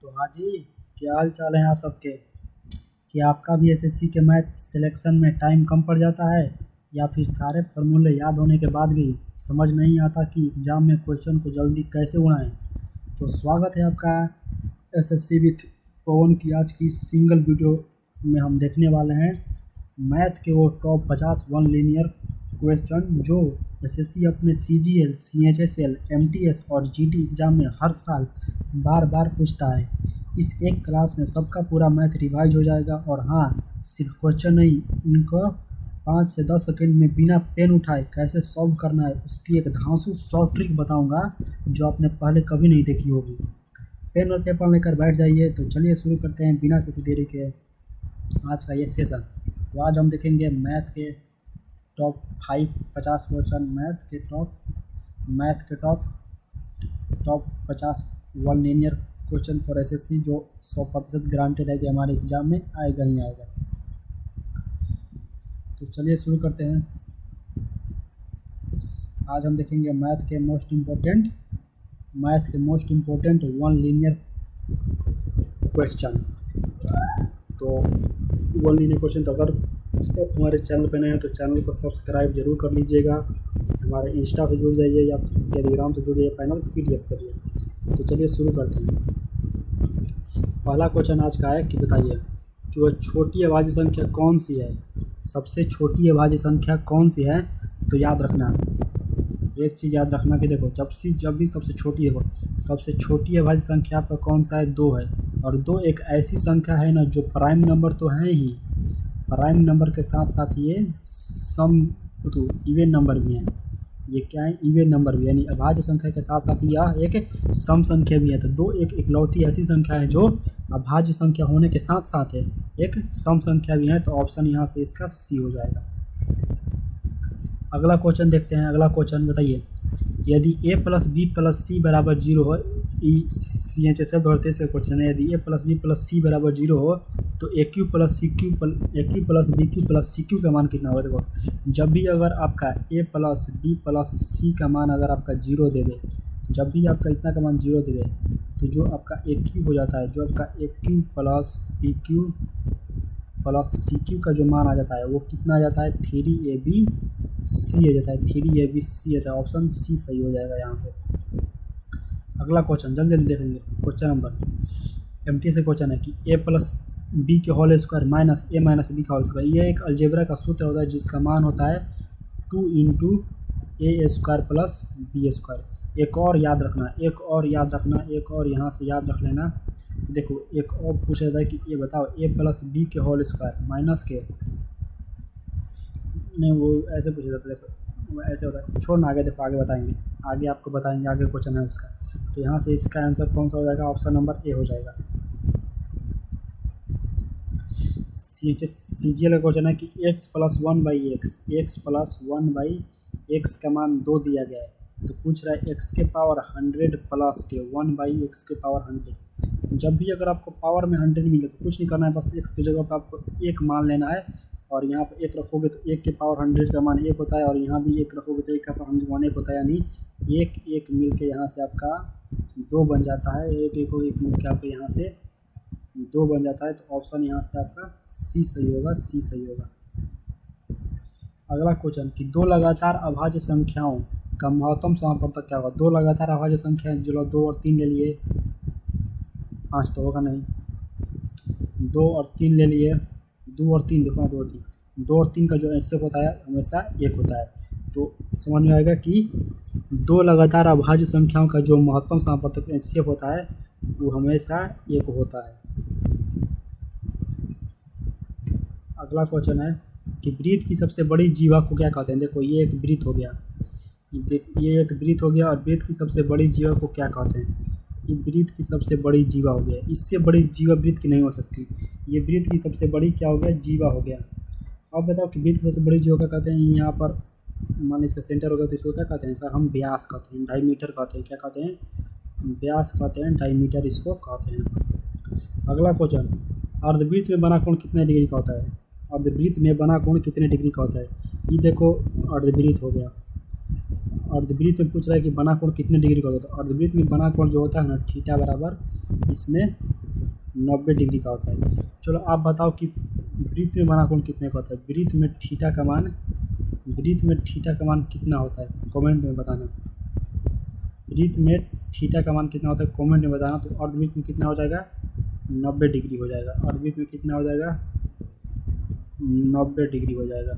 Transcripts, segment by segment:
तो हाँ जी, क्या हाल चाल है आप सबके। कि आपका भी एसएससी के मैथ सिलेक्शन में टाइम कम पड़ जाता है या फिर सारे फार्मूले याद होने के बाद भी समझ नहीं आता कि एग्ज़ाम में क्वेश्चन को जल्दी कैसे उड़ाएं। तो स्वागत है आपका एसएससी विथ पवन की आज की सिंगल वीडियो में हम देखने वाले हैं मैथ के वो टॉप 50 वन लीनियर क्वेश्चन जो एसएससी अपने सीजीएल, सीएचएसएल, एमटीएस और जीडी एग्ज़ाम में हर साल बार बार पूछता है। इस एक क्लास में सबका पूरा मैथ रिवाइज हो जाएगा और हाँ, सिर्फ क्वेश्चन नहीं, इनको 5 से 10 सेकंड में बिना पेन उठाए कैसे सॉल्व करना है उसकी एक धांसू शॉर्ट ट्रिक बताऊंगा जो आपने पहले कभी नहीं देखी होगी। पेन और पेपर लेकर बैठ जाइए। तो चलिए शुरू करते हैं बिना किसी देरी के आज का ये सेशन। तो आज हम देखेंगे मैथ के टॉप 50 क्वेश्चन, मैथ के top 50 one linear question for SSC जो 100% ग्रांटेड है कि हमारे एग्जाम में आएगा ही आएगा। तो चलिए शुरू करते हैं। आज हम देखेंगे मैथ के most important one linear question. तो वन लीनियर क्वेश्चन तो अगर हमारे चैनल पर नए हैं तो चैनल को सब्सक्राइब जरूर कर लीजिएगा, हमारे इंस्टा से जुड़ जाइए या टेलीग्राम से जुड़ जाइए, पैनल PDF करिए। तो चलिए शुरू करते हैं। पहला क्वेश्चन आज का है कि बताइए कि वह छोटी अभाज्य संख्या कौन सी है। सबसे छोटी अभाज्य संख्या कौन सी है। तो याद रखना, एक चीज़ याद रखना कि देखो जब भी सबसे छोटी अभाज्य संख्या आपका कौन सा है, 2 है। और 2 एक ऐसी संख्या है ना जो प्राइम नंबर तो है ही, प्राइम नंबर के साथ साथ ये सम तो इवन नंबर भी हैं। ये क्या है, इवन नंबर भी, यानी अभाज्य संख्या के साथ साथ यह एक सम संख्या भी है। तो 2 एक इकलौती ऐसी संख्या है जो अभाज्य संख्या होने के साथ साथ है एक सम संख्या भी है। तो ऑप्शन यहाँ से इसका सी हो जाएगा। अगला क्वेश्चन देखते हैं। अगला क्वेश्चन बताइए, यदि a + b + c = 0 हो, CHSL दोहराते से क्वेश्चन है, यदि a + b + c = 0 हो तो AQ + BQ + CQ का मान कितना होगा। देखो जब भी अगर आपका a + b + c का मान अगर आपका 0 दे दे, जब भी आपका इतना का मान 0 दे दे तो जो आपका AQ हो जाता है, जो आपका AQ + BQ + CQ का जो मान आ जाता है वो कितना आ जाता है, 3ABC आ जाता है, 3ABC आता है। ऑप्शन सी सही हो जाएगा यहाँ से। अगला क्वेश्चन जल्दी देखेंगे। क्वेश्चन नंबर एमटी से क्वेश्चन है कि a + b के होल स्क्वायर - a - b का होल स्क्वायर, ये एक अलजेब्रा का सूत्र होता है जिसका मान होता है 2 × a² + b²। एक और याद रखना, याद रख लेना। देखो एक और पूछा जाता है कि ये बताओ a + b के होल स्क्वायर माइनस के, नहीं वो ऐसे पूछा जाता है। देखो वो ऐसे होता है, छोड़ना आगे, देखो आगे बताएंगे, आगे आपको बताएंगे, आगे क्वेश्चन है उसका। तो यहाँ से इसका आंसर कौन सा हो जाएगा, ऑप्शन नंबर ए हो जाएगा। CGL का क्वेश्चन है कि x + 1/x का मान 2 दिया गया है। तो पूछ रहा है x के पावर 100 प्लस के 1/x के पावर 100। जब भी अगर आपको पावर में 100 मिले तो कुछ नहीं करना है, बस x की जगह पर आपको 1 मान लेना है और यहाँ पर 1 रखोगे तो 1 के पावर 100 का मान 1 होता है, और यहाँ भी 1 रखोगे तो 1 का पावर 100 1 होता है, यानी 1 मिल के यहाँ से आपका 2 बन जाता है। 1 मिल के आपके यहाँ से 2 बन जाता है। तो ऑप्शन यहाँ से आपका सी सही होगा। अगला क्वेश्चन कि 2 लगातार अभाज्य संख्याओं का महत्तम समापवर्तक क्या होगा। 2 लगातार अभाज्य संख्या, जो 2 और 3 ले लिए, 5 तो होगा नहीं, 2 और 3 ले लिए, 2 और 3 देखो, 2 और 3 का जो HCF होता है हमेशा 1 होता है। तो समझ में आएगा कि 2 लगातार अभाज्य संख्याओं का जो महत्तम समापवर्तक HCF होता है वो हमेशा 1 होता है। अगला क्वेश्चन है कि वृत्त की सबसे बड़ी जीवा को क्या कहते हैं। देखो ये एक वृत्त हो गया, और वृत्त की सबसे बड़ी जीवा को क्या कहते हैं। ये वृत्त की सबसे बड़ी जीवा हो गया, इससे बड़ी जीवा वृत्त की नहीं हो सकती। ये वृत्त की सबसे बड़ी क्या हो गया, जीवा हो गया। अब बताओ कि वृत्त की सबसे बड़ी जीवा क्या कहते हैं। यहाँ पर मान लीजिए इसका सेंटर होगा तो इसको क्या कहते हैं, सर हम व्यास कहते हैं, डायमीटर कहते हैं। क्या कहते हैं, व्यास कहते हैं, डायमीटर इसको कहते हैं। अगला क्वेश्चन, अर्धवृत्त में बना कोण कितने डिग्री का होता है। अर्धवृत्त में बना कोण कितने डिग्री का होता है। ये देखो अर्धवृत्त हो गया, अर्धवृत्त में पूछ रहा है कि बना कोण कितने डिग्री का होता है। तो अर्धवृत्त में बना कोण जो होता है ना, थीटा बराबर इसमें 90 डिग्री का होता है। चलो आप बताओ कि वृत्त में बना कोण कितने का होता है। वृत्त में थीटा का मान कितना होता है, कमेंट में बताना। वृत्त में थीटा का मान कितना होता है, कमेंट में बताना। तो अर्धवृत्त में कितना हो जाएगा, 90 डिग्री हो जाएगा। अर्धवृत्त में कितना हो जाएगा, 90 डिग्री हो जाएगा।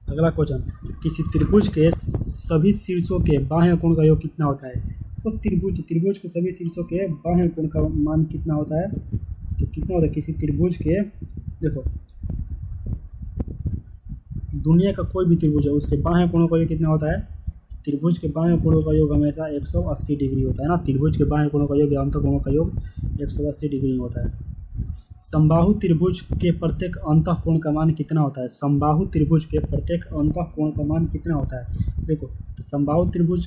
अगला क्वेश्चन, किसी त्रिभुज के सभी शीर्षों के बाह्य कोण का योग कितना होता है। तो त्रिभुज के सभी शीर्षों के बाह्य कोण का मान कितना होता है, तो कितना होता है किसी त्रिभुज के, देखो दुनिया का कोई भी त्रिभुज है उसके बाह्य कोणों का योग कितना होता है। त्रिभुज के बाह्य कोणों का योग हमेशा 180 डिग्री होता है ना। त्रिभुज के बाह्य कोणों का योग या अंतःकोणों का योग 180 डिग्री होता है। समबाहु त्रिभुज के प्रत्येक अंतःकोण का मान कितना होता है। समबाहु त्रिभुज के प्रत्येक अंतःकोण का मान कितना होता है। देखो तो समबाहु त्रिभुज,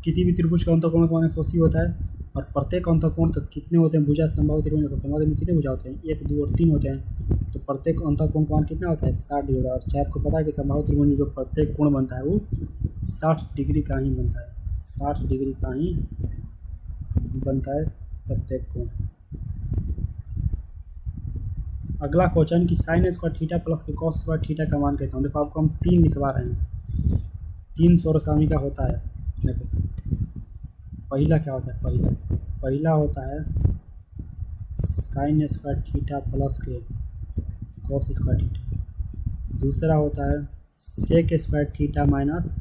किसी भी त्रिभुज का अंतःकोण का मान 180 होता है, और प्रत्येक अंतःकोण तक कितने होते हैं भुजा समबाहु त्रिभुज। देखो समबाहु त्रिभुज में कितने भुजा होते हैं, 1, 2 और 3 होते हैं। तो प्रत्येक अंतःकोण का मान कितना होता है, 60 डिग्री होता है। और चाहे आपको पता है कि समबाहु त्रिभुज में जो प्रत्येक कोण बनता है वो 60 डिग्री का ही बनता है। 60 डिग्री का ही बनता है प्रत्येक कोण। अगला क्वेश्चन कि साइन स्क्वायर थीटा प्लस के कॉस स्क्वायर थीटा का मान कहता हूँ। देखो आपको हम 3 लिखवा रहे हैं, 3 सौरसामी का होता है। देखो पहला क्या होता है, पहला होता है साइन स्क्वायर थीटा प्लस के कॉस स्क्वायर थीटा। दूसरा होता है sec square theta minus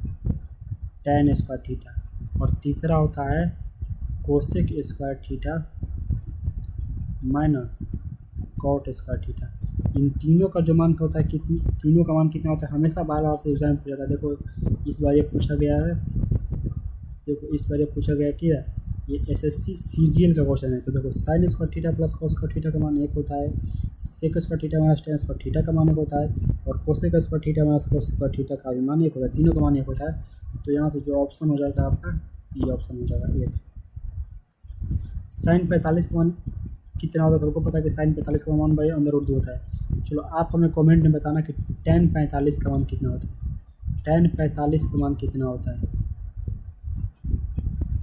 tan square theta. और तीसरा होता है cosec square theta minus cot square theta. इन तीनों का जो मान होता है तीनों का मान कितना होता है, हमेशा बार बार से एग्जाम पूछा जाता है। देखो इस बार ये पूछा गया है, कि ये एसएससी सीजीएल का क्वेश्चन है। तो देखो sine square theta plus cos square theta का मान 1 होता है, sec square theta minus tan square theta का मान 1 होता है, और cosec square theta minus cos square theta का भी मान 1 होता है। तीनों का मान 1 होता है। तो यहाँ से जो ऑप्शन हो जाएगा आपका, ये ऑप्शन हो जाएगा 1। साइन 45 का मान कितना होता है, सबको पता है कि साइन 45 का मान बाई अंदर रूट 2 होता है। चलो आप हमें कमेंट में बताना कि टैन 45 का मान कितना होता है। टैन 45 का मान कितना होता है।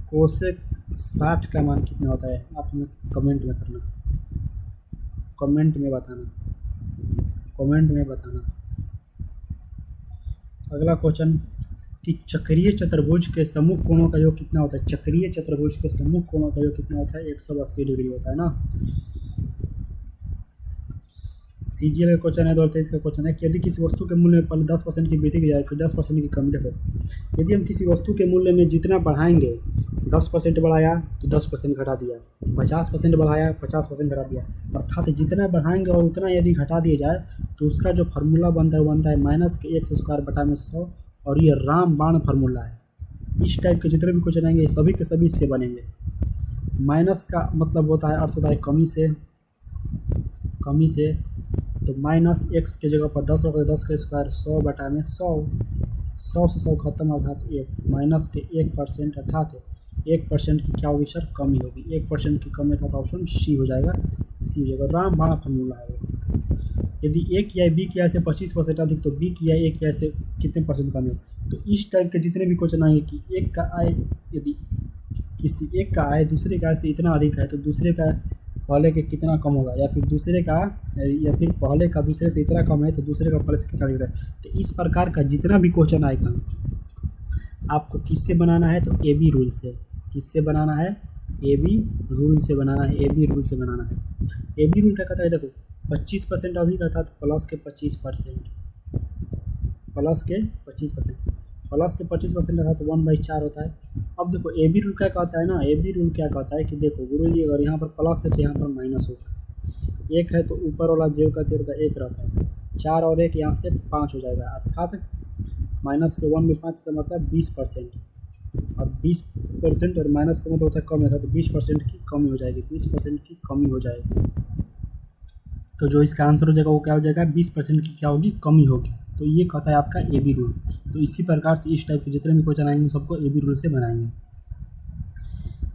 कोसेक 60 का मान कितना होता है, आप हमें कमेंट में करना, कमेंट में बताना। अगला क्वेश्चन कि चक्रीय चतुर्भुज के सम्मुख कोणों का योग कितना होता है। चक्रीय चतुर्भुज के सम्मुख कोणों का योग कितना होता है, 180 डिग्री होता है ना। सीजीएल का क्वेश्चन है, 2023 का क्वेश्चन है कि यदि किसी वस्तु के मूल्य में पहले 10% की वृद्धि की जाए फिर 10% की कमी। देखो यदि हम किसी वस्तु के मूल्य में जितना बढ़ाएंगे, 10% बढ़ाया तो 10% घटा दिया, 50% बढ़ाया 50% घटा दिया, अर्थात जितना बढ़ाएंगे और उतना यदि घटा दिया जाए तो उसका जो फार्मूला बनता है वो बनता है माइनस के एक्स स्क्वायर बटा में 100। और ये रामबाण फार्मूला है। इस टाइप के जितने भी क्वेश्चन आएंगे सभी के सभी इससे बनेंगे। माइनस का मतलब होता है, अर्थ होता है कमी से। तो माइनस एक्स के जगह पर 10 होगा, 10 का स्क्वायर 100 बटा में 100 से 100 खत्म, अर्थात 1 माइनस के 1% अर्थात 1% की क्या होगी सर, कमी होगी। 1% की कमी था तो ऑप्शन सी हो जाएगा, रामबाण फार्मूला है वो। यदि ए की आय बी की आय से 25% अधिक तो बी की आय ए की आय से कितने परसेंट कम है। तो इस टाइप के जितने भी क्वेश्चन आएंगे कि एक का आय, यदि किसी एक का आय दूसरे का आय से इतना अधिक है तो दूसरे का पहले के कितना कम होगा, या फिर पहले का दूसरे से इतना कम है तो दूसरे का पहले से कितना अधिक है। तो इस प्रकार का जितना भी क्वेश्चन आएगा आपको किससे बनाना है, तो ए बी रूल से। किससे बनाना है, ए बी रूल से बनाना है। ए बी रूल क्या कहता है, देखो 25% अधिक अर्थात प्लस के 25%, प्लस के 25% अर्थात 1/4 होता है। अब देखो ए बी रूल क्या कहता है ना, ए बी रूल क्या कहता है कि देखो गुरु जी अगर यहाँ पर प्लस है तो यहाँ पर माइनस होगा, 1 है तो ऊपर वाला जो कहते रहता है 1 रहता है, 4 और 1 यहाँ से 5 हो जाएगा, अर्थात माइनस के 1/5 का मतलब 20%, और 20% और माइनस का मतलब होता है कम है तो 20% की कमी हो जाएगी, 20% की कमी हो जाएगी। तो जो इसका आंसर हो जाएगा वो क्या हो जाएगा, 20% की क्या होगी, कमी होगी। तो ये कहता है आपका ए बी रूल। तो इसी प्रकार से इस टाइप के जितने भी क्वेश्चन आएंगे सबको ए बी रूल से बनाएंगे।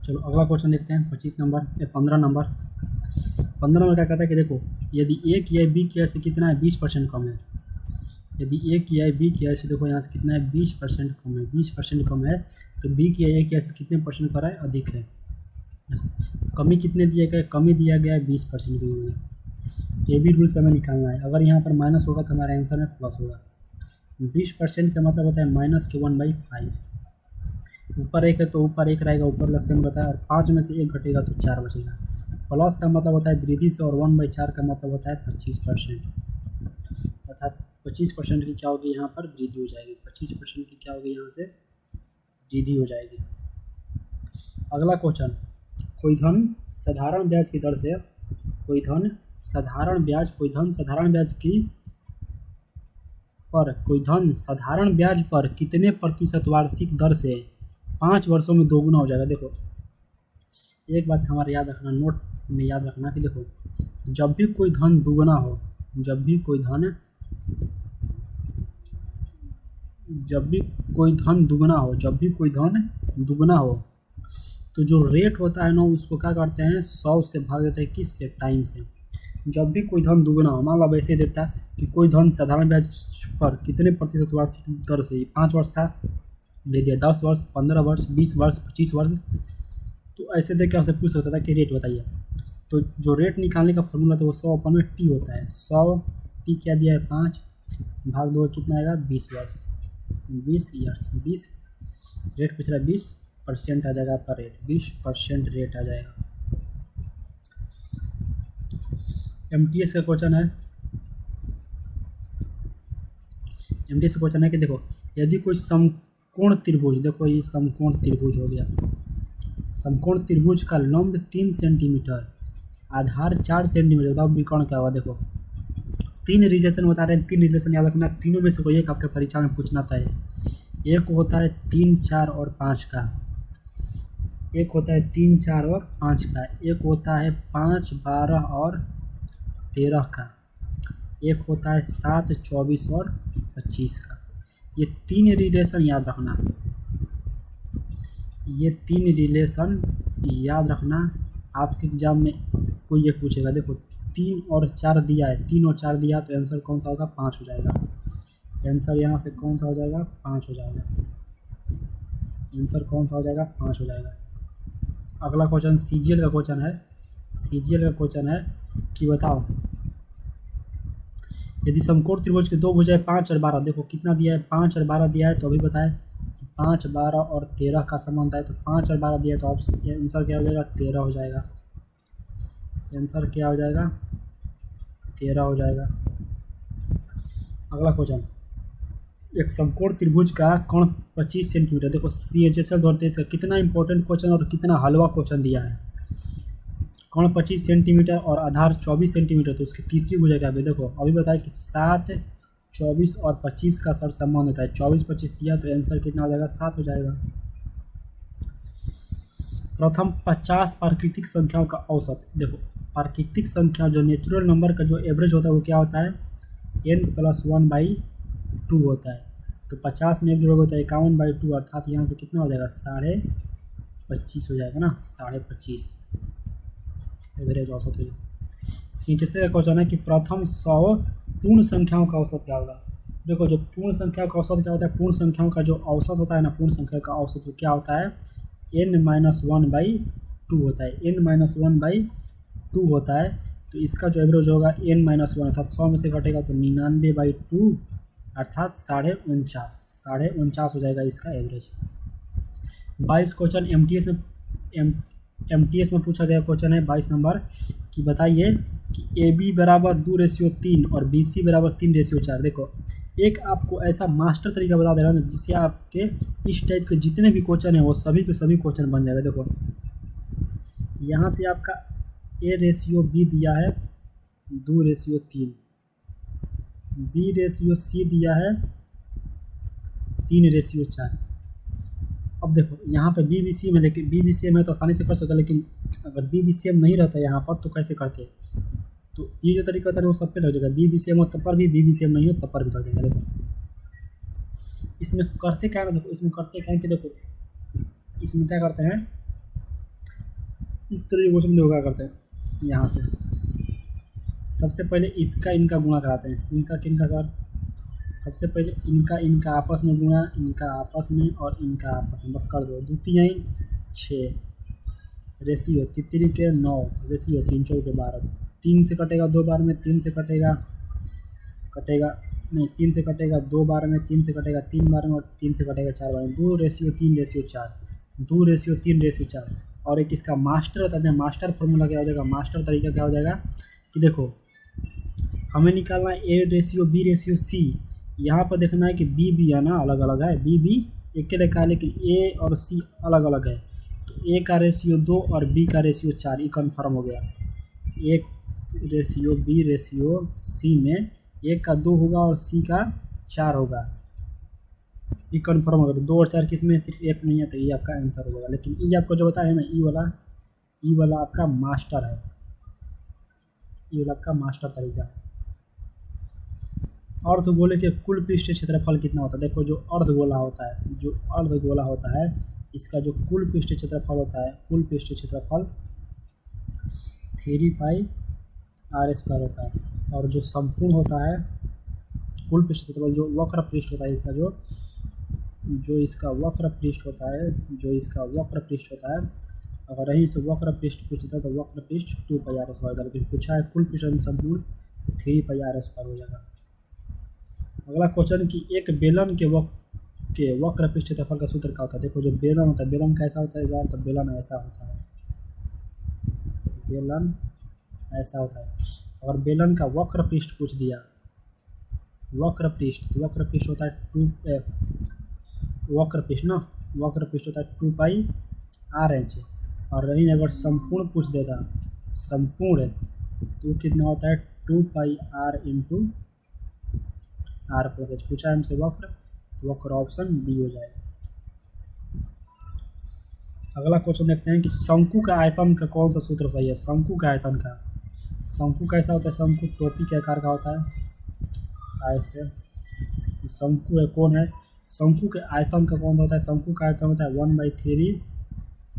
चलो अगला क्वेश्चन देखते हैं 15 नंबर क्या कहता है कि देखो यदि ए की आय बी की आय से कितना है, 20% कम है। यदि ए की आय बी की आय से देखो यहाँ से कितना है, 20% कम है। 20% कम है तो बी की आय ए की आय से कितने परसेंट कर रहा है, अधिक है। कमी कितने दिए गए, कमी दिया गया है 20% की होगी। ये भी रूल से हमें निकालना है। अगर यहाँ पर माइनस होगा तो हमारे आंसर में प्लस होगा। 20% का मतलब होता है माइनस के 1/5। ऊपर एक है तो ऊपर एक रहेगा, ऊपर का सेम रहता है, और 5 में से एक घटेगा तो 4 बचेगा। प्लस का मतलब होता है वृद्धि से, और 1/4 का मतलब होता है 25%। अर्थात 25% की क्या होगी, यहाँ पर वृद्धि हो जाएगी। 25% की क्या होगी, यहाँ से वृद्धि हो जाएगी। अगला क्वेश्चन, कोई धन साधारण ब्याज की दर से, कोई धन साधारण ब्याज पर कितने प्रतिशत वार्षिक दर से 5 वर्षों में दोगुना हो जाएगा। देखो एक बात हमारे याद रखना, नोट में याद रखना कि देखो जब भी कोई धन दुगना हो, जब भी कोई धन दुगना हो तो जो रेट होता है ना उसको क्या करते हैं, 100 से भाग देते हैं, किससे, टाइम से। जब भी कोई धन दुगना हो, मान लो वैसे देता है कि कोई धन साधारण ब्याज पर कितने प्रतिशत वार्षिक दर से, 5 वर्ष था दे दिया, 10 वर्ष, 15 वर्ष, 20 वर्ष, 25 वर्ष, तो ऐसे देख के आपसे पूछ सकता था कि रेट बताइए। तो जो रेट निकालने का फॉर्मूला था वो 100 टी होता है। 100 टी क्या दिया है, 5 भाग 2 कितना आएगा, 20 वर्ष, 20 ईयर्स। 20 रेट पूछ रहा है, 20% आ जाएगा आपका रेट, 20% रेट आ जाएगा। एमटीएस का क्वेश्चन है कि देखो यदि कोई समकोण त्रिभुज, देखो ये समकोण त्रिभुज हो गया, समकोण त्रिभुज का लंब 3 सेंटीमीटर, आधार 4 सेंटीमीटर, बताओ विकर्ण क्या होगा। देखो 3 रिलेशन बता रहे हैं, 3 रिलेशन याद रखना, तीनों में से कोई एक आपके परीक्षा में पूछना था। एक होता है 3, 4 और 5 का, एक होता है 3, 4 और 5 का, एक होता है 5, 12 और 13 का, एक होता है 7, 24 और 25 का। ये 3 रिलेशन याद रखना, ये 3 रिलेशन याद रखना, आपके एग्जाम में कोई एक पूछेगा। देखो 3 और 4 दिया है, 3 और 4 दिया तो आंसर कौन सा होगा, 5 हो जाएगा। आंसर यहाँ से कौन सा हो जाएगा, 5 हो जाएगा। आंसर कौन सा हो जाएगा, 5 हो जाएगा। अगला क्वेश्चन सीजीएल का क्वेश्चन है। सीजीएल का क्वेश्चन है कि बताओ यदि समकोण त्रिभुज के दो भुजाएं 5 और 12, देखो कितना दिया है, 5 और 12 दिया है, तो अभी बताएं 5, 12 और 13 का संबंध है, तो 5 और 12 दिया है तो आंसर क्या हो जाएगा, 13 हो जाएगा। आंसर क्या हो जाएगा, 13 हो जाएगा। अगला क्वेश्चन, एक समकोण त्रिभुज का कोण 25 सेंटीमीटर, देखो CHSL 2023 का कितना इंपॉर्टेंट क्वेश्चन और कितना हलवा क्वेश्चन दिया है। कोण 25 सेंटीमीटर और आधार 24 सेंटीमीटर, तो उसकी तीसरी भुजा क्या है। देखो अभी बताया कि 7, 24 और 25 का सर संबंध होता है, 24, 25 दिया तो आंसर कितना हो जाएगा, 7 हो जाएगा। प्रथम 50 प्राकृतिक संख्याओं का औसत, देखो प्राकृतिक संख्या जो नेचुरल नंबर का जो एवरेज होता है वो क्या होता है, n+1/2 होता है। तो 50 में एक जोड़ होता है 51/2, अर्थात यहाँ से कितना हो जाएगा, 25.5 हो जाएगा ना, 25.5 एवरेज औसत हो जाएगा। CHSL का क्वेश्चन है कि प्रथम 100 पूर्ण संख्याओं का औसत क्या होगा। देखो जो पूर्ण संख्या का औसत क्या होता है, पूर्ण संख्याओं का जो औसत होता है ना, पूर्ण संख्या का औसत तो क्या होता है, n-1/2 होता है, n-1/2 होता है। तो इसका जो एवरेज होगा n-1, अर्थात 100 में से घटेगा तो 99/2, अर्थात 49.5 हो जाएगा इसका एवरेज। 22 क्वेश्चन एमटीएस में पूछा गया क्वेश्चन है 22 नंबर कि बताइए कि AB बराबर 2:3 और BC बराबर 3:4। देखो एक आपको ऐसा मास्टर तरीका बता दे रहा हूँ जिससे आपके इस टाइप के जितने भी क्वेश्चन हैं वो सभी के सभी क्वेश्चन बन जाएगा। देखो यहाँ से आपका A/B दिया है 2:3, B/C दिया है 3:4। अब देखो यहाँ पे BBC में, लेकिन BBC में तो आसानी से कर सकते, लेकिन अगर BBC नहीं रहता यहाँ पर तो कैसे करते, तो ये जो तरीका होता है वो सब पे लग जाएगा। BBC हो तब पर भी, BBC नहीं हो तब पर भी लग जाएगा। देखो इसमें करते क्या है, देखो इसमें करते क्या है कि देखो इसमें क्या करते हैं, इस तरह क्वेश्चन में क्या करते हैं, यहाँ से सबसे पहले इसका इनका गुणा कराते हैं, इनका किनका सर, सबसे पहले इनका आपस में गुणा, इनका आपस में और इनका आपस में, बस कर दो, 2 × 3 = 6, रेशियो तितली के 9, रेशियो 3 चौके 12, 3 से कटेगा 2 बार में, 3 से कटेगा कटेगा नहीं 3 से कटेगा 2 बार में, 3 से कटेगा 3 बार में, और 3 से कटेगा 4 बार में। 2 रेशियो 3 रेशियो 4, 2 रेशियो 3 रेशियो 4। और एक इसका मास्टर बता दें, मास्टर फॉर्मूला क्या हो जाएगा, मास्टर तरीका क्या हो जाएगा कि देखो हमें निकालना है A ratio B ratio C. यहाँ पर देखना है कि बी बी है ना, अलग अलग है, बी बी एक के लिखा है लेकिन ए और सी अलग अलग है। तो ए का रेशियो 2 और बी का रेशियो 4, ये कन्फर्म हो गया। एक रेशियो बी रेशियो सी में एक का 2 होगा और सी का 4 होगा, ये कन्फर्म होगा। तो 2 और 4 किस में, सिर्फ एक नहीं है, तो ये आपका आंसर होगा। लेकिन ये आपको जो बताया है ना, ई वाला आपका मास्टर है, ये वाला आपका मास्टर तरीका है। अर्ध गोले के कुल पृष्ठ क्षेत्रफल कितना होता है। देखो जो अर्ध गोला होता है, जो अर्ध गोला होता है, इसका जो कुल पृष्ठ क्षेत्रफल होता है, कुल पृष्ठ क्षेत्रफल 3 पाई आर स्क्वायर होता है। और जो संपूर्ण होता है कुल पृष्ठ क्षेत्रफल, जो वक्र पृष्ठ होता है इसका, जो इसका वक्र पृष्ठ होता है, जो इसका वक्र पृष्ठ होता है, अगर यहीं से वक्र पृष्ठ पूछता है तो वक्र पृष्ठ 2 पाई आर स्क्वायर होगा। लेकिन पूछा है कुल पृष्ठ संपूर्ण, तो 3 पाई आर स्क्वायर हो जाएगा। अगला क्वेश्चन कि एक बेलन के वक्र पृष्ठ क्षेत्रफल का सूत्र क्या होता है। देखो जो बेलन होता है, बेलन कैसा होता है यार, तो बेलन ऐसा होता है, बेलन ऐसा होता है। और बेलन का वक्र पृष्ठ पूछ दिया, वक्र पृष्ठ, तो वक्र पृष्ठ होता है 2 वक्र पृष्ठ ना, वक्र पृष्ठ होता है 2 पाई आर एच। और रही अगर संपूर्ण पूछ देता, संपूर्ण तो कितना होता है 2 pi R into R plus H. पूछा है हमसे वक्र, तो वक्र ऑप्शन बी हो जाएगा। अगला क्वेश्चन देखते हैं कि शंकु का आयतन का कौन सा सूत्र सही है। शंकु का आयतन का, शंकु कैसा होता है, शंकु टोपी के आकार का होता है ऐसे। शंकु है कौन है, शंकु के आयतन का कौन होता है, शंकु का आयतन होता है 1/3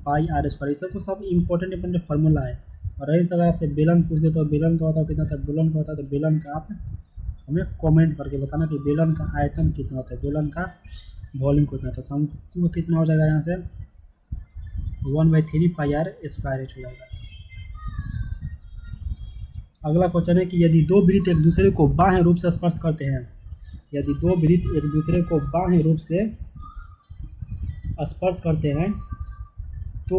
पाई आर स्क्वायर। इसको सब इंपॉर्टेंट फार्मूला है। और रही अगर आपसे बेलन पूछ दे तो बेलन का होता है कितना होता है, बेलन का होता है, तो बेलन का आप हमें कमेंट करके बताना कि बेलन का आयतन कितना होता है, बेलन का वॉल्यूम कितना होता है। शंकु का कितना हो जाएगा, यहाँ से 1/3 पाई आर स्क्वायर एच हो जाएगा। अगला क्वेश्चन है कि यदि दो वृत्त एक दूसरे को बाह्य रूप से स्पर्श करते हैं, यदि दो वृत्त एक दूसरे को बाह्य रूप से स्पर्श करते हैं तो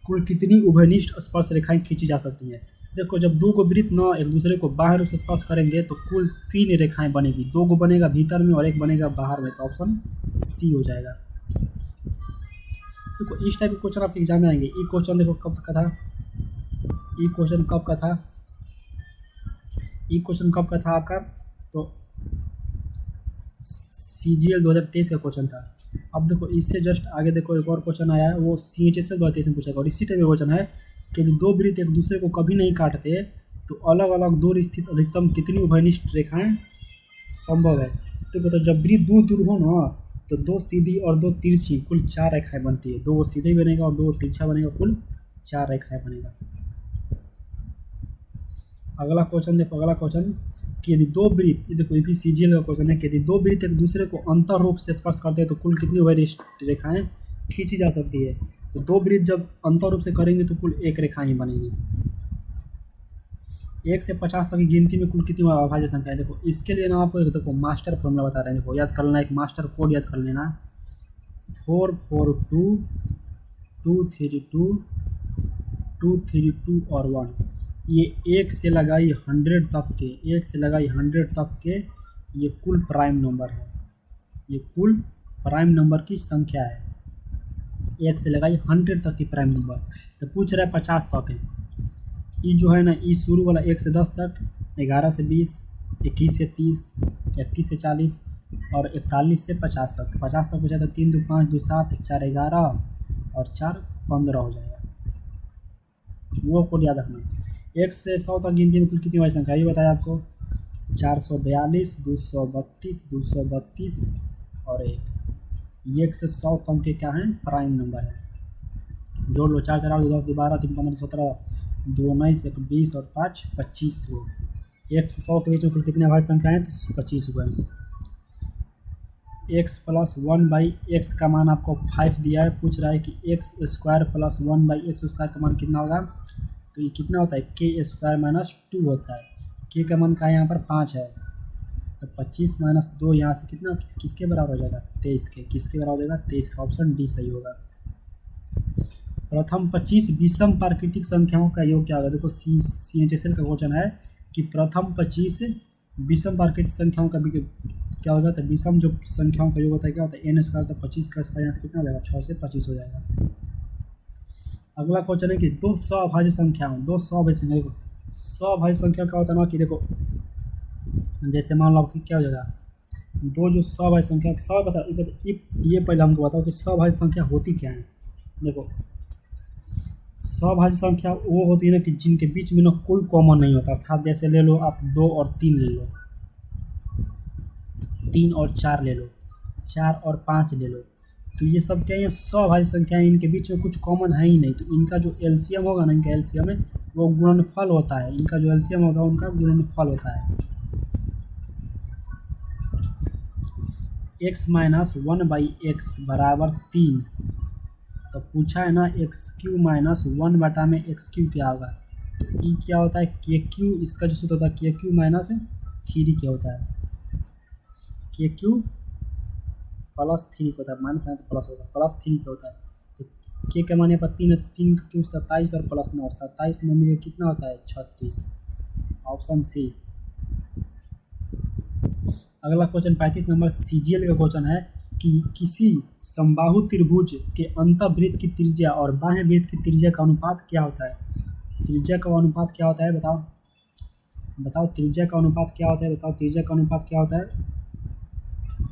कुल कितनी उभयनिष्ठ स्पर्श रेखाएं खींची जा सकती हैं। देखो जब दो गो वृत्त न एक दूसरे को बाहर रूप से स्पर्श करेंगे तो कुल 3 रेखाएं बनेगी, 2 गो बनेगा भीतर में और 1 बनेगा बाहर में, तो ऑप्शन सी हो जाएगा। देखो इस टाइप के क्वेश्चन आपके एग्जाम में आएंगे। ये क्वेश्चन देखो कब का था, ये क्वेश्चन कब का था, ये क्वेश्चन कब का था आपका, तो CGL 2023 का क्वेश्चन था। अब देखो इससे जस्ट आगे देखो एक और क्वेश्चन आया है, वो CHSL 2023 में पूछा गया। और इसी टाइप का क्वेश्चन है कि दो वृत्त एक दूसरे को कभी नहीं काटते तो अलग अलग दूर स्थित अधिकतम कितनी उभयनिष्ठ रेखाएं संभव है। तो जब वृत्त दूर दूर हो ना तो 2 सीधी और 2 तिरछी कुल 4 रेखाएं बनती है, 2 सीधे बनेगा और 2 तिरछा बनेगा, कुल 4 रेखाएं बनेगा। अगला क्वेश्चन देखो, अगला क्वेश्चन कि यदि दो वृत्त, देखो ये भी CGL का क्वेश्चन है कि यदि दो वृत्त एक दूसरे को अंतर रूप से स्पर्श करते हैं तो कुल कितनी उभयनिष्ठ रेखाएं खींची जा सकती है। तो दो वृत्त जब अंतर रूप से करेंगे तो कुल 1 रेखा ही बनेगी। 1 से 50 तक की गिनती में कुल कितनी अभाज्य संख्या है। देखो इसके लिए ना आपको देखो मास्टर फॉर्मूला बता रहे हैं, देखो याद कर लेना, एक मास्टर कोड याद कर लेना, 442 232 232 और 1। ये 1 से लगाई 100 तक के, 1 से लगाई 100 तक के ये कुल प्राइम नंबर है, ये कुल प्राइम नंबर की संख्या है। 1 से लगाई 100 तक की प्राइम नंबर। तो पूछ रहा है 50 तक है, ये जो है ना, ये शुरू वाला 1 से 10 तक, 11 से 20, 21 से 30, 31 से 40 और 41 से 50 तक। 50 तक पूछा तो 3 2 5 2 7 4 11 और 4 15 हो जाएगा। वो कोड याद रखना। 1 से 100 तक गिनती में कुल कितनी वाली संख्या ये बताया आपको, 442 232 232 और 1। 1 से 100 तक के क्या हैं, प्राइम नंबर है। जोड़ लो, 4 4 8 2 10 2 12 3 15 17 2 19 1 20 और 5 25 हो। 1 से 100 के बीच में कुल कितने भाज्य संख्या हैं, तो 25 हुए। X plus one by x का मान आपको 5 दिया है, पूछ रहा है कि x square plus one by x square का मान कितना होगा। तो ये कितना होता है, के स्क्वायर माइनस 2 होता है। के का मान का यहाँ पर 5 है, तो 25 माइनस 2 यहाँ से कितना किसके बराबर हो जाएगा, 23 के। किसके बराबर हो जाएगा, 23 का। ऑप्शन डी सही होगा। प्रथम 25 विषम प्राकृतिक संख्याओं का योग क्या होगा। देखो CHSL का क्वेश्चन है कि प्रथम 25 विषम प्राकृतिक संख्याओं का क्या होगा। तो विषम जो संख्याओं का योग होता है क्या होता है, एन स्क्वायर। तो 25 का स्क्वायर यहाँ से कितना हो जाएगा, 6 से 25 हो जाएगा। अगला क्वेश्चन है कि दो सौभाज्य संख्याओं, दो सौभाज्य संख्या, देखो सौभाज्य संख्या क्या होता है ना कि देखो जैसे मान लो आपकी क्या हो जाएगा, दो जो सौभाज्य संख्या सौ बता, ये पहले हमको बताओ कि सौभाज्य संख्या होती क्या है। देखो सौभाज्य संख्या वो होती है ना कि जिनके बीच में ना कोई कॉमन नहीं होता। अर्थात जैसे ले लो आप 2 और 3 ले लो, 3 और 4 ले लो, 4 और 5 ले लो। तो ये सब क्या है, सौभाज्य संख्या है, इनके बीच में कुछ कॉमन है ही नहीं। तो इनका जो एलसीएम होगा ना, इनका एलसीएम है वो गुणनफल होता है। इनका जो एलसीएम होगा उनका गुणनफल होता है। x माइनस 1/x बराबर 3। तो पूछा है ना x³ माइनस 1 में x³ क्या होगा। तो ई क्या होता है, KQ। इसका जो सूत्र होता है KQ माइनस 3 क्या होता है, KQ प्लस 3 होता है। माइनस है तो प्लस होगा, प्लस 3 क्या होता है। तो के का मान यहाँ पर 3 है, तो 3 का क्यूब 27 और प्लस 9, 27 9 मिलकर कितना होता है, 36। Option C. अगला क्वेश्चन 35 नंबर CGL का क्वेश्चन है कि किसी समबाहु त्रिभुज के अंतःवृत्त की त्रिज्या और बाह्य वृत्त की त्रिज्या का अनुपात क्या होता है। त्रिज्या का अनुपात क्या होता है, बताओ बताओ त्रिज्या का अनुपात क्या होता है, बताओ त्रिज्या का अनुपात क्या होता है।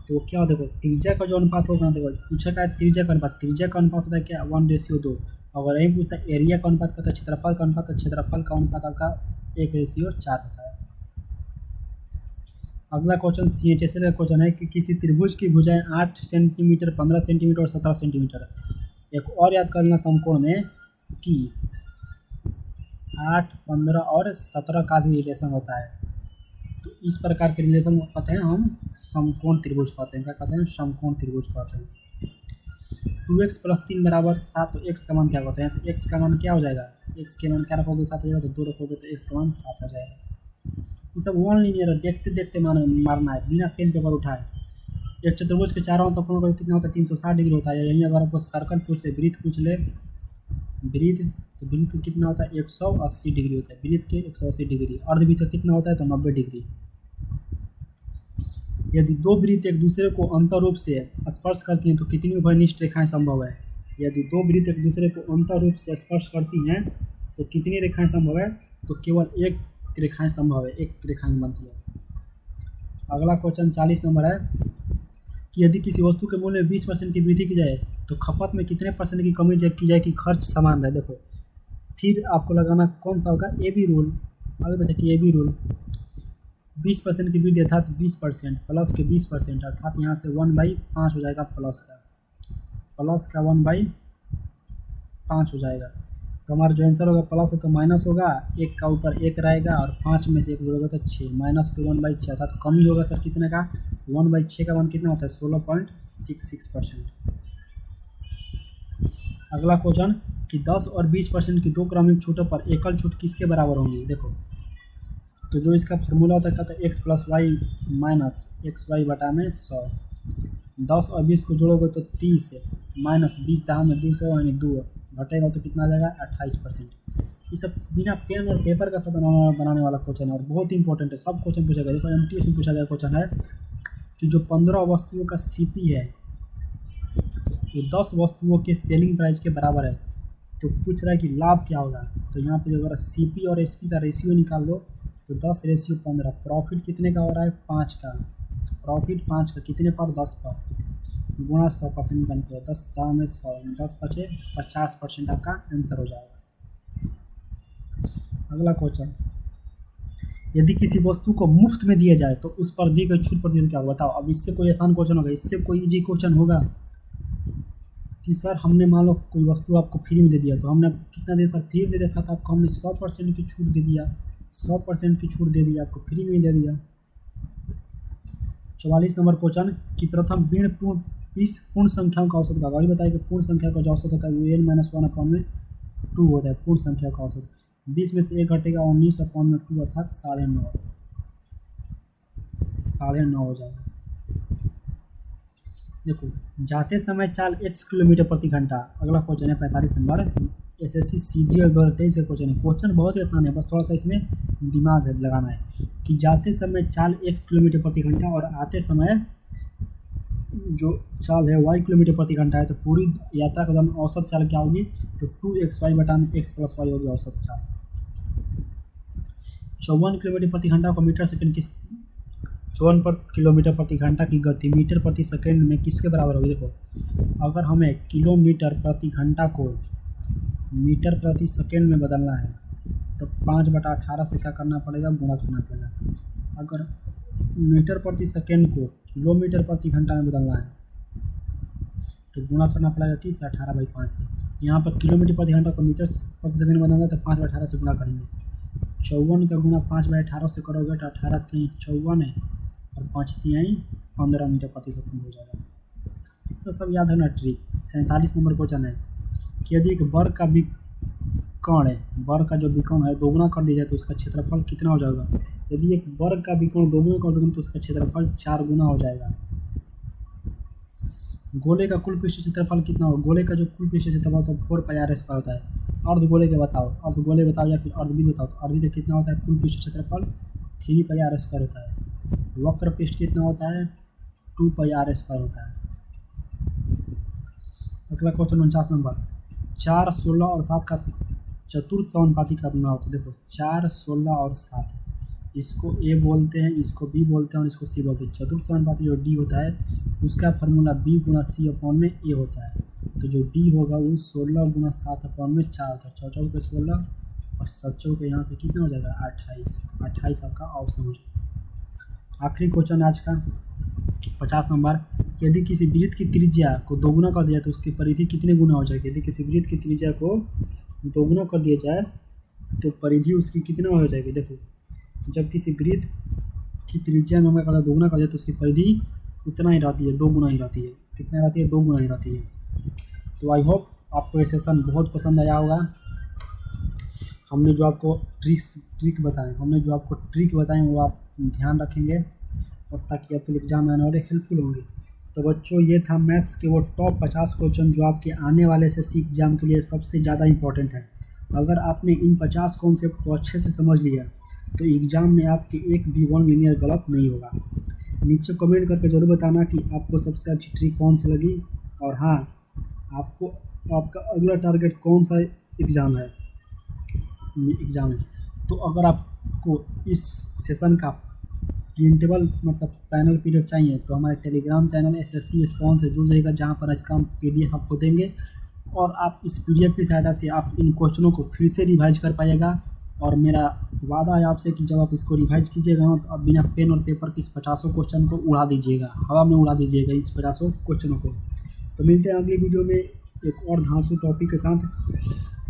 तो क्या देखो त्रिज्या का जो अनुपात होगा ना, देखो पूछा क्या है त्रिज्या का अनुपात। त्रिज्या का अनुपात होता है क्या, 1:2। अगर यही पूछता है एरिया का अनुपात कहता है क्षेत्रफल का अनुपात, तो क्षेत्रफल का अनुपात आपका 1:4 होता है। अगला क्वेश्चन CHSL का क्वेश्चन है कि किसी त्रिभुज की भुजाएं 8 सेंटीमीटर, 15 सेंटीमीटर और 17 सेंटीमीटर। एक और याद कर लेना समकोण में कि 8, 15 और 17 का भी रिलेशन होता है। तो इस प्रकार के रिलेशन को कहते हैं हम समकोण त्रिभुज कहते हैं। क्या कहते हैं, समकोण त्रिभुज कहते हैं। 2x प्लस 3 बराबर 7। तो x का मान क्या होता है, यहाँ से x का मान क्या हो जाएगा, x के मान क्या रखोगे 7 हो जाएगा, तो 2 रखोगे तो x का मान 7 आ जाएगा। ये सब वन लीनियर है, देखते देखते मारना है, बिना पेन पेपर उठाए। एक चतुर्भुज के चारों तरफ कोण कितना होता है, 360 डिग्री होता है। यहीं अगर आपको सर्कल पूछ ले, वृत्त पूछ ले, वृत्त, तो वृत्त कितना होता है, 180 डिग्री होता है। वृत्त के 180 डिग्री। अर्धवृत्त कितना होता है, तो 90 डिग्री। यदि दो वृत्त एक दूसरे को अंतर रूप से स्पर्श करती हैं तो कितनी उभयनिष्ठ रेखाएं संभव है। यदि दो वृत्त एक दूसरे को अंतर रूप से स्पर्श करती हैं तो कितनी रेखाएं संभव है, तो केवल एक रेखाएं संभव है, एक रेखाएं बनती है। अगला क्वेश्चन 40 नंबर है कि यदि किसी वस्तु के मूल्य में 20% की वृद्धि की जाए तो खपत में कितने % की कमी की जाए कि खर्च समान रहे। देखो फिर आपको लगाना कौन सा होगा, AB रूल। अभी बताए कि AB रूल 20% की वृद्धि अर्थात 20% प्लस के 20% अर्थात यहाँ से 1/5 हो जाएगा, प्लस का 1/5 हो जाएगा। तो हमारा जो आंसर होगा प्लस है तो माइनस होगा, एक का ऊपर एक रहेगा और 5 में से एक जोड़ोगे तो 6, माइनस के 1/6 अर्थात कमी होगा सर कितने का, 1/6 का मान कितना होता है, 16.66%। अगला क्वेश्चन कि 10 और 20% की दो क्रमिक छूटों पर एकल छूट किसके बराबर होंगी। देखो तो जो इसका फार्मूला होता है कहता है x + y माइनस xy बटा में 100। 10 और 20 को जोड़ोगे तो 30 है, माइनस 20 दाम में 200 यानी 2 घटेगा तो कितना आ जाएगा 28%। ये सब बिना पेन और पेपर का सब बनाने वाला क्वेश्चन है और बहुत इंपॉर्टेंट है। सब क्वेश्चन पूछा गया। देखो MTS में पूछा गया क्वेश्चन है कि जो 15 वस्तुओं का CP है वो 10 वस्तुओं के सेलिंग प्राइस के बराबर है। तो पूछ रहा है कि लाभ क्या होगा। तो यहाँ पे अगर CP और SP का रेशियो निकाल दो तो 10:15। प्रॉफिट कितने का हो रहा है, 5 का। प्रॉफिट 5 का कितने पर, 10 पर, गुणा 100% का निकलेगा। 10 दाम में 100, 10 बचे 50% आपका आंसर हो जाएगा। अगला क्वेश्चन, यदि किसी वस्तु को मुफ्त में दिया जाए तो उस पर दी गई छूट प्रतिशत क्या होगा। बताओ। अब इससे कोई आसान क्वेश्चन होगा, इससे कोई इजी क्वेश्चन होगा कि सर हमने मान लो कोई वस्तु आपको फ्री में दे दिया, तो हमने कितना दे सर, फ्री में दे दिया था तो आपको हमने 100% की छूट दे दिया, 100% की छूट दे दी, आपको फ्री में दे दिया। 44 नंबर क्वेश्चन कि प्रथम इस पूर्ण संख्याओं का औसत का अभी बताइए कि पूर्ण संख्या का जो औसत होता है वो n-1/2 होता है। पूर्ण संख्या का औसत 20 में से 1 घटेगा 19/2 अर्थात 9.5 हो जाएगा। देखो जाते समय चाल x किलोमीटर प्रति घंटा। अगला क्वेश्चन है 45 नंबर एसएससी सीजीएल 2023 का क्वेश्चन है। क्वेश्चन बहुत ही आसान है, बस थोड़ा सा इसमें दिमाग लगाना है कि जाते समय चाल x किलोमीटर प्रति घंटा और आते समय जो चाल है y किलोमीटर प्रति घंटा है, तो पूरी यात्रा के दौरान औसत चाल क्या होगी, तो 2xy बटा में x प्लस y होगी औसत चाल। 54 किलोमीटर प्रति घंटा को मीटर सेकंड किस 54 पर किलोमीटर प्रति घंटा की गति मीटर प्रति सेकंड में किसके बराबर होगी। देखो अगर हमें किलोमीटर प्रति घंटा को मीटर प्रति सेकंड में बदलना है तो 5/18 से क्या करना पड़ेगा, गुणा करना पड़ेगा। अगर मीटर प्रति सेकंड को किलोमीटर प्रति घंटा में बदलना है तो गुणा करना पड़ेगा किस 18/5 से। यहाँ पर किलोमीटर प्रति घंटा को मीटर प्रति सेकंड में बदलना है तो 5/18 से गुणा करेंगे। 54 का गुणा 5/18 से करोगे तो 18 3 54 है और 5 3 15 मीटर प्रति सेकंड हो जाएगा। तो सब याद रखना ट्रिक। 47 नंबर क्वेश्चन है कि यदि एक वर्ग का विकर्ण है, वर्ग का जो विकर्ण है दोगुना कर दिया जाए तो उसका क्षेत्रफल कितना हो जाएगा। यदि एक वर्ग का विकर्ण दोगुना कर दोगे तो उसका क्षेत्रफल 4 गुना हो जाएगा। गोले का कुल पृष्ठ क्षेत्रफल कितना होगा। गोले का जो कुल पृष्ठ क्षेत्रफल तो 4πr² होता है। अर्धगोले के बताओ, अर्धगोले बताओ या फिर अर्धवृत्त बताओ। तो अर्धवृत्त कितना होता है, कुल पृष्ठ क्षेत्रफल 3πr² होता है। वक्र पृष्ठ कितना होता है, 2πr² होता है। अगला क्वेश्चन 49 नंबर 4, 16 और 7 का चतुर्थ समानुपाती का गुना होता है। देखो 4, 16 और 7 इसको ए बोलते हैं, इसको बी बोलते हैं और इसको सी बोलते हैं। चतुर्थ समानुपाती जो डी होता है उसका फार्मूला b गुना सी अपॉन में ए होता है। तो जो डी होगा वो 16 गुना 7 अपॉन में 4 होता है। 4 पे 16 और 7 पे यहाँ से कितना हो जाएगा 28 आपका ऑप्शन हो जाएगा। आखिरी क्वेश्चन आज का 50 नंबर यदि किसी वृत्त की त्रिज्या को दोगुना कर दिया तो उसकी परिधि कितने गुना हो जाएगी। यदि किसी वृत्त की त्रिज्या को दोगुना कर दिया जाए तो परिधि उसकी कितना हो जाएगी। देखो जब किसी वृत्त की त्रिज्या में हमें अगर दोगुना कर दिया तो उसकी परिधि उतना ही रहती है, 2 गुना ही रहती है। कितना रहती है, 2 गुना ही रहती है। तो आई होप आपको ये सेशन बहुत पसंद आया होगा। हमने जो आपको ट्रिक बताएं वो आप ध्यान रखेंगे और ताकि आपके एग्जाम में आने वाले हेल्पफुल होंगे। तो बच्चों ये था मैथ्स के वो टॉप 50 क्वेश्चन जो आपके आने वाले एसएससी एग्जाम के लिए सबसे ज़्यादा इंपॉर्टेंट है। अगर आपने इन 50 कॉन्सेप्ट को अच्छे से समझ लिया तो एग्ज़ाम में आपके एक भी वन लीनियर गलत नहीं होगा। नीचे कमेंट करके ज़रूर बताना कि आपको सबसे अच्छी ट्रिक कौन सी लगी और हाँ आपको आपका अगला टारगेट कौन सा एग्ज़ाम है। तो अगर आपको इस सेशन का प्रिंटेबल मतलब पैनल पीडीएफ चाहिए तो हमारे टेलीग्राम चैनल एसएससी एचपॉन से जुड़ जाइएगा, जहाँ पर इसका हम पीडीएफ आपको देंगे और आप इस पीडीएफ की सहायता से आप इन क्वेश्चनों को फिर से रिवाइज कर पाइएगा। और मेरा वादा है आपसे कि जब आप इसको रिवाइज कीजिएगा ना तो आप बिना पेन और पेपर के इस 50 क्वेश्चन को उड़ा दीजिएगा, हवा में उड़ा दीजिएगा इस 50 क्वेश्चनों को। तो मिलते हैं अगली वीडियो में एक और धांसू टॉपिक के साथ।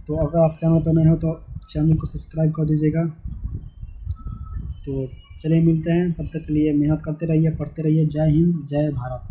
तो अगर आप चैनल पर नए हो तो चैनल को सब्सक्राइब कर दीजिएगा। तो चलिए मिलते हैं, तब तक के लिए मेहनत करते रहिए, पढ़ते रहिए। जय हिंद, जय भारत।